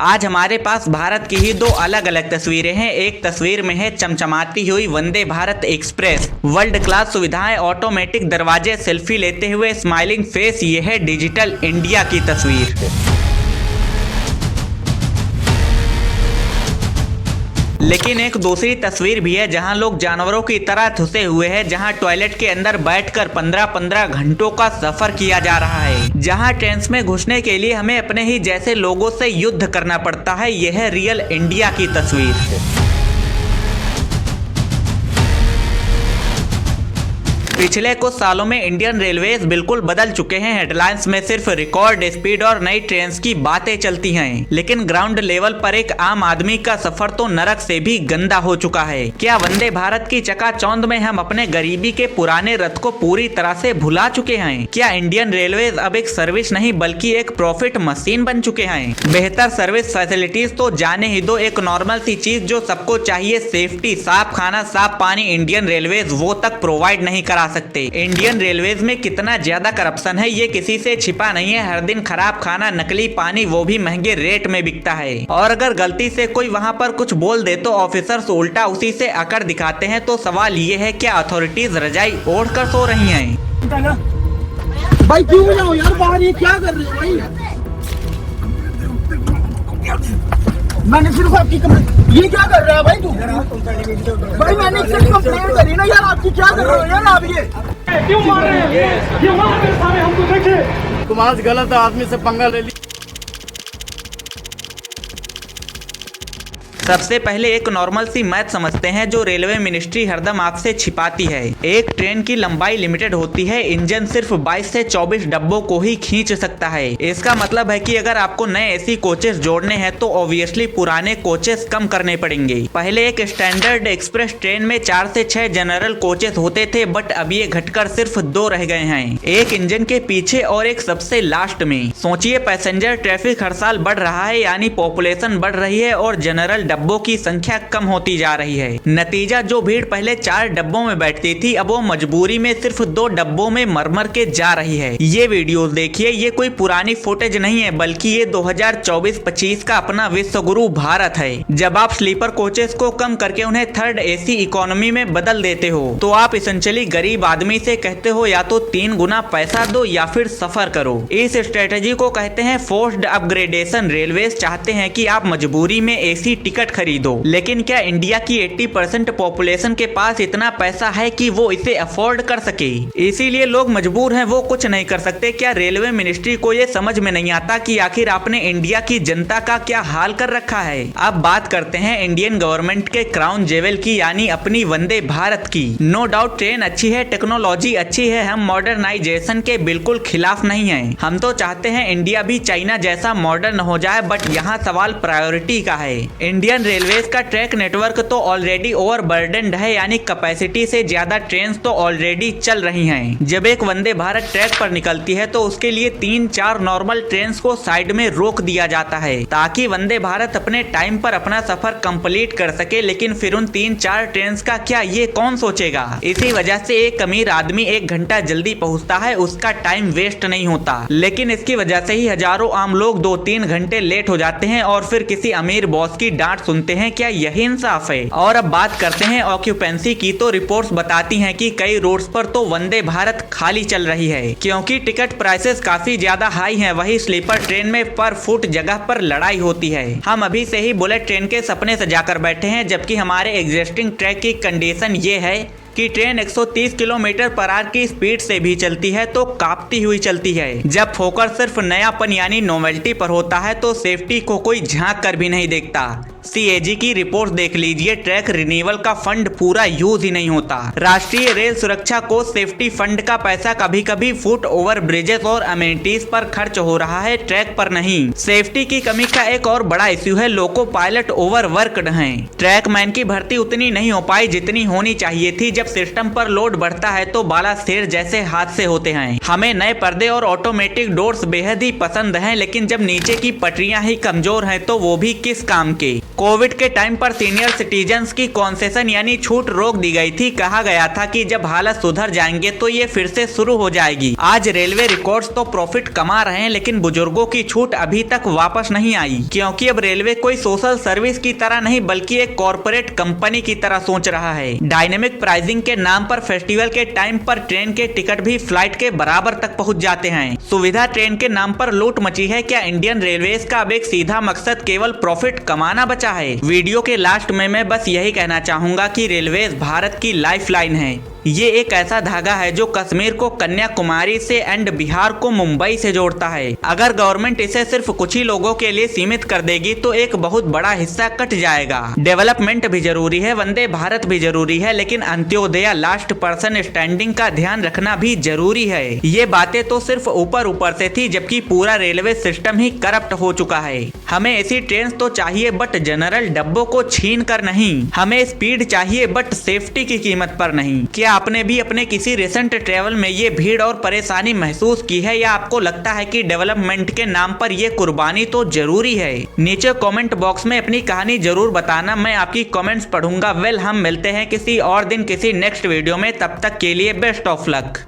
आज हमारे पास भारत की ही दो अलग अलग तस्वीरें हैं। एक तस्वीर में है चमचमाती हुई Vande Bharat express, world class सुविधाएं, ऑटोमेटिक दरवाजे, सेल्फी लेते हुए स्माइलिंग फेस। ये है डिजिटल इंडिया की तस्वीर। लेकिन एक दूसरी तस्वीर भी है जहां लोग जानवरों की तरह धुसे हुए हैं, जहां टॉयलेट के अंदर बैठकर 15-15 घंटों का सफर किया जा रहा है, जहां ट्रेन में घुसने के लिए हमें अपने ही जैसे लोगों से युद्ध करना पड़ता है। यह है रियल इंडिया की तस्वीर। पिछले कुछ सालों में इंडियन रेलवेज बिल्कुल बदल चुके हैं। हेडलाइंस में सिर्फ रिकॉर्ड स्पीड और नई ट्रेन्स की बातें चलती हैं, लेकिन ग्राउंड लेवल पर एक आम आदमी का सफर तो नरक से भी गंदा हो चुका है। क्या वंदे भारत की चकाचौंध में हम अपने गरीबी के पुराने रथ को पूरी तरह से भुला चुके हैं? क्या इंडियन रेलवेज अब एक सर्विस नहीं बल्कि एक प्रॉफिट मशीन बन चुके हैं? बेहतर सर्विस फैसिलिटीज तो जाने ही दो, एक नॉर्मल सी चीज जो सबको चाहिए, सेफ्टी, साफ खाना, साफ पानी, इंडियन रेलवेज वो तक प्रोवाइड नहीं करा सकते। इंडियन रेलवेज में कितना ज्यादा करप्शन है ये किसी से छिपा नहीं है। हर दिन खराब खाना, नकली पानी, वो भी महंगे रेट में बिकता है। और अगर गलती से कोई वहाँ पर कुछ बोल दे तो ऑफिसर्स उल्टा उसी से अकड़ दिखाते हैं। तो सवाल ये है, क्या अथॉरिटीज रजाई ओढ़ कर सो रही हैं? भाई क्यों जाओ यार बाहर, ये क्या कर रहे हो भाई? मैंने सिर्फ आपकी ये क्या कर रहा है भाई तू? भाई मैंने सिर्फ कंप्लेंट करी ना यार, आपकी क्या कर रहे हो यार आप? ये क्यों मार रहे हैं? ये मार रहे सारे, हमको देखे। कुमार गलत आदमी से पंगा ले ली। सबसे पहले एक नॉर्मल सी मैथ समझते हैं जो रेलवे मिनिस्ट्री हरदम आपसे छिपाती है। एक ट्रेन की लंबाई लिमिटेड होती है, इंजन सिर्फ 22 से 24 डब्बों को ही खींच सकता है। इसका मतलब है कि अगर आपको नए एसी कोचेस जोड़ने हैं तो ऑब्वियसली पुराने कोचेस कम करने पड़ेंगे। पहले एक स्टैंडर्ड एक्सप्रेस ट्रेन में 4 से 6 जनरल कोचेस होते थे, बट अब ये घटकर सिर्फ 2 रह गए हैं, एक इंजन के पीछे और एक सबसे लास्ट में। सोचिए, पैसेंजर ट्रैफिक हर साल बढ़ रहा है, यानी पॉपुलेशन बढ़ रही है और जनरल डब्बों की संख्या कम होती जा रही है। नतीजा, जो भीड़ पहले 4 डब्बों में बैठती थी अब वो मजबूरी में सिर्फ 2 डब्बों में मर के जा रही है। ये वीडियो देखिए, ये कोई पुरानी फुटेज नहीं है बल्कि ये 2024-25 का अपना विश्व गुरु भारत है। जब आप स्लीपर कोचेस को कम करके उन्हें थर्ड एसी इकोनॉमी में बदल देते हो तो आप इसेंशियली गरीब आदमी से कहते हो या तो 3 गुना पैसा दो या फिर सफर करो। इस स्ट्रेटेजी को कहते हैं फोर्स्ड अपग्रेडेशन। रेलवेज चाहते हैं कि आप मजबूरी में एसी टिकट खरीदो, लेकिन क्या इंडिया की 80% पॉपुलेशन के पास इतना पैसा है कि वो इसे अफोर्ड कर सके? इसीलिए लोग मजबूर हैं, वो कुछ नहीं कर सकते। क्या रेलवे मिनिस्ट्री को ये समझ में नहीं आता कि आखिर आपने इंडिया की जनता का क्या हाल कर रखा है? अब बात करते हैं इंडियन गवर्नमेंट के क्राउन जेवल की, यानी अपनी वंदे भारत की। नो डाउट ट्रेन अच्छी है, टेक्नोलॉजी अच्छी है, हम मॉडर्नाइजेशन के बिल्कुल खिलाफ नहीं है। हम तो चाहते हैं इंडिया भी चाइना जैसा मॉडर्न हो जाए, बट यहाँ सवाल प्रायोरिटी का है। इंडियन रेलवेज का ट्रैक नेटवर्क तो ऑलरेडी ओवरबर्डन्ड है, यानी कैपेसिटी से ज्यादा ट्रेन तो ऑलरेडी चल रही हैं। जब एक वंदे भारत ट्रैक पर निकलती है तो उसके लिए 3-4 नॉर्मल ट्रेन को साइड में रोक दिया जाता है ताकि वंदे भारत अपने टाइम पर अपना सफर कंप्लीट कर सके। लेकिन फिर उन 3-4 ट्रेन का क्या, ये कौन सोचेगा? इसी वजह से एक अमीर आदमी 1 घंटा जल्दी पहुंचता है, उसका टाइम वेस्ट नहीं होता, लेकिन इसकी वजह से ही हजारों आम लोग 2-3 घंटे लेट हो जाते हैं और फिर किसी अमीर बॉस की डांट सुनते हैं। क्या यही इंसाफ है? और अब बात करते हैं ऑक्यूपेंसी की, तो रिपोर्ट्स बताती हैं कि कई रूट्स पर तो वंदे भारत खाली चल रही है क्योंकि टिकट प्राइसेस काफी ज्यादा हाई हैं। वही स्लीपर ट्रेन में पर फुट जगह पर लड़ाई होती है। हम अभी से ही बुलेट ट्रेन के सपने सजाकर बैठे हैं, जबकि हमारे एग्जिस्टिंग ट्रैक की कंडीशन ये है कि ट्रेन 130 किलोमीटर पर आवर की स्पीड से भी चलती है तो कांपती हुई चलती है। जब फोकस सिर्फ नयापन यानी नोवेल्टी पर होता है तो सेफ्टी को कोई झांक कर भी नहीं देखता। CAG की रिपोर्ट देख लीजिए, ट्रैक रिन्यूअल का फंड पूरा यूज ही नहीं होता। राष्ट्रीय रेल सुरक्षा कोष सेफ्टी फंड का पैसा कभी कभी फुट ओवर ब्रिजेस और अमेनिटीज पर खर्च हो रहा है, ट्रैक पर नहीं। सेफ्टी की कमी का एक और बड़ा इश्यू है, लोको पायलट ओवरवर्कड हैं। ट्रैकमैन की भर्ती उतनी नहीं हो पाई जितनी होनी चाहिए थी। जब सिस्टम पर लोड बढ़ता है तो बाला शेर जैसे हादसे होते हैं। हमें नए पर्दे और ऑटोमेटिक डोर्स बेहद ही पसंद हैं, लेकिन जब नीचे की पटरियां ही कमजोर हैं तो वो भी किस काम के? कोविड के टाइम पर सीनियर सिटीजन्स की कॉन्सेशन यानी छूट रोक दी गई थी। कहा गया था कि जब हालत सुधर जाएंगे तो ये फिर से शुरू हो जाएगी। आज रेलवे रिकॉर्ड्स तो प्रॉफिट कमा रहे हैं, लेकिन बुजुर्गों की छूट अभी तक वापस नहीं आई, क्योंकि अब रेलवे कोई सोशल सर्विस की तरह नहीं बल्कि एक कॉर्पोरेट कंपनी की तरह सोच रहा है। डायनेमिक प्राइसिंग के नाम पर फेस्टिवल के टाइम पर ट्रेन के टिकट भी फ्लाइट के बराबर तक पहुंच जाते हैं। सुविधा ट्रेन के नाम पर लूट मची है। क्या इंडियन रेलवेज का अब एक सीधा मकसद केवल प्रॉफिट कमाना बचा है? वीडियो के लास्ट में मैं बस यही कहना चाहूंगा कि रेलवेज भारत की लाइफलाइन है। ये एक ऐसा धागा है जो कश्मीर को कन्याकुमारी से एंड बिहार को मुंबई से जोड़ता है। अगर गवर्नमेंट इसे सिर्फ कुछ ही लोगों के लिए सीमित कर देगी तो एक बहुत बड़ा हिस्सा कट जाएगा। डेवलपमेंट भी जरूरी है, वंदे भारत भी जरूरी है, लेकिन अंत्योदय लास्ट पर्सन स्टैंडिंग का ध्यान रखना भी जरूरी है। ये बातें तो सिर्फ ऊपर ऊपर से थी, जबकि पूरा रेलवे सिस्टम ही करप्ट हो चुका है। हमें ऐसी ट्रेन तो चाहिए बट जनरल डब्बों को छीन कर नहीं। हमें स्पीड चाहिए बट सेफ्टी की कीमत पर नहीं। क्या आपने भी अपने किसी रिसेंट ट्रेवल में ये भीड़ और परेशानी महसूस की है, या आपको लगता है कि डेवलपमेंट के नाम पर ये कुर्बानी तो जरूरी है? नीचे कमेंट बॉक्स में अपनी कहानी जरूर बताना, मैं आपकी कमेंट्स पढ़ूंगा। वेल, हम मिलते हैं किसी और दिन किसी नेक्स्ट वीडियो में, तब तक के लिए बेस्ट ऑफ लक।